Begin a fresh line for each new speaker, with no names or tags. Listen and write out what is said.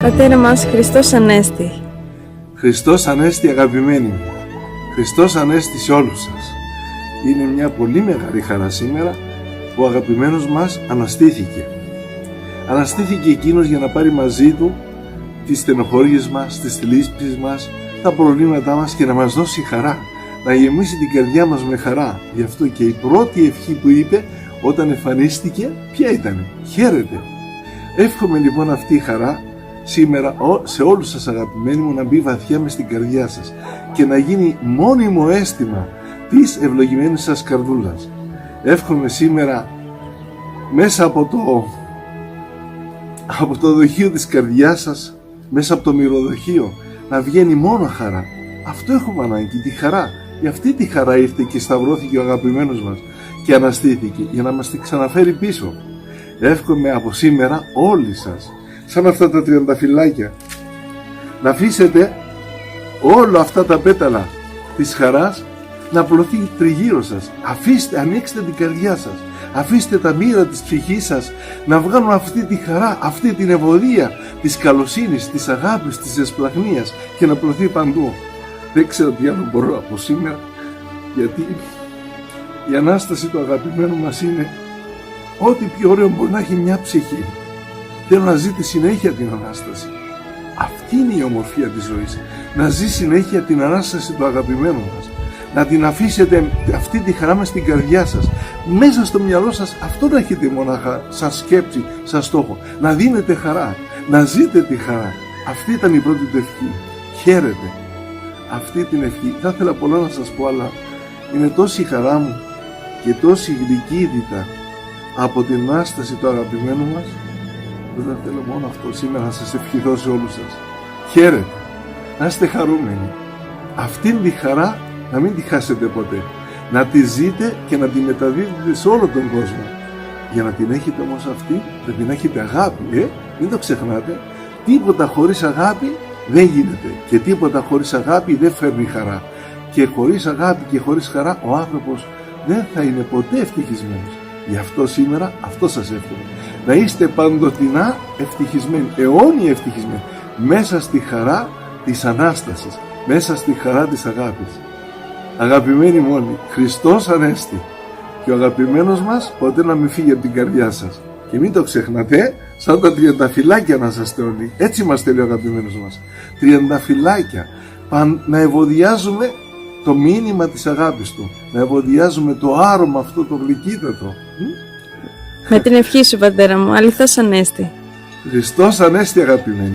Πατέρα μας, Χριστός Ανέστη.
Χριστός Ανέστη, αγαπημένοι μου. Χριστός Ανέστη σε όλους σας. Είναι μια πολύ μεγάλη χαρά σήμερα που ο αγαπημένος μας αναστήθηκε. Αναστήθηκε εκείνος για να πάρει μαζί του τις στενοχώριες μας, τις θλίψεις μας, τα προβλήματά μας και να μας δώσει χαρά. Να γεμίσει την καρδιά μας με χαρά. Γι' αυτό και η πρώτη ευχή που είπε όταν εμφανίστηκε, ποια ήταν? Χαίρετε. Εύχομαι λοιπόν αυτή η χαρά σήμερα σε όλους σας, αγαπημένοι μου, να μπει βαθιά μες στην καρδιά σας και να γίνει μόνιμο αίσθημα της ευλογημένης σας καρδούλας. Εύχομαι σήμερα μέσα από το δοχείο της καρδιάς σας, μέσα από το μυρωδοχείο, να βγαίνει μόνο χαρά. Αυτό έχουμε ανάγκη, τη χαρά. Για αυτή τη χαρά ήρθε και σταυρώθηκε ο αγαπημένος μας και αναστήθηκε για να μας τη ξαναφέρει πίσω. Εύχομαι από σήμερα όλοι σας, σαν αυτά τα τριανταφυλλάκια, να αφήσετε όλα αυτά τα πέταλα της χαράς να πλωθεί τριγύρω σας. Αφήστε, ανοίξτε την καρδιά σας, αφήστε τα μοίρα της ψυχής σας να βγάλουν αυτή τη χαρά, αυτή την ευωδία της καλοσύνης, της αγάπης, της εσπλαχνίας και να πλωθεί παντού. Δεν ξέρω τι άλλο μπορώ από σήμερα, γιατί η Ανάσταση του αγαπημένου μας είναι ό,τι πιο ωραίο μπορεί να έχει μια ψυχή. Θέλω να ζείτε συνέχεια την Ανάσταση. Αυτή είναι η ομορφία της ζωής. Να ζει συνέχεια την Ανάσταση του αγαπημένου μας. Να την αφήσετε αυτή τη χαρά μες στην καρδιά σας. Μέσα στο μυαλό σας αυτό να έχετε μονάχα σαν σκέψη, σαν στόχο. Να δίνετε χαρά. Να ζείτε τη χαρά. Αυτή ήταν η πρώτη του ευχή. Χαίρετε. Αυτή την ευχή. Θα ήθελα πολλά να σας πω, αλλά είναι τόση η χαρά μου και τόση γλυκύτητα από την Ανάσταση του αγαπημένου μας. Δεν θα θέλω μόνο αυτό σήμερα να σας ευχηθώ σε όλους σας. Χαίρετε. Να είστε χαρούμενοι. Αυτήν τη χαρά να μην τη χάσετε ποτέ. Να τη ζείτε και να τη μεταδίδετε σε όλο τον κόσμο. Για να την έχετε όμως αυτή, πρέπει να έχετε αγάπη, μην το ξεχνάτε. Τίποτα χωρίς αγάπη δεν γίνεται. Και τίποτα χωρίς αγάπη δεν φέρνει χαρά. Και χωρίς αγάπη και χωρίς χαρά ο άνθρωπος δεν θα είναι ποτέ ευτυχισμένος. Γι' αυτό σήμερα αυτό σας εύχομαι. Να είστε παντοτινά ευτυχισμένοι, αιώνιοι ευτυχισμένοι, μέσα στη χαρά της Ανάστασης, μέσα στη χαρά της αγάπης. Αγαπημένοι μόνοι, Χριστός Ανέστη, και ο αγαπημένος μας ποτέ να μην φύγει από την καρδιά σας. Και μην το ξεχνάτε, σαν τα τριανταφυλλάκια να είσαστε όλοι. Έτσι μας θέλει ο αγαπημένος μας. Τριανταφυλλάκια, να ευωδιάζουμε το μήνυμα της αγάπης του, να ευωδιάζουμε το άρωμα αυτό το γλυκύτατο.
Με την ευχή σου, πατέρα μου, αληθώς Ανέστη.
Χριστός Ανέστη, αγαπημένοι.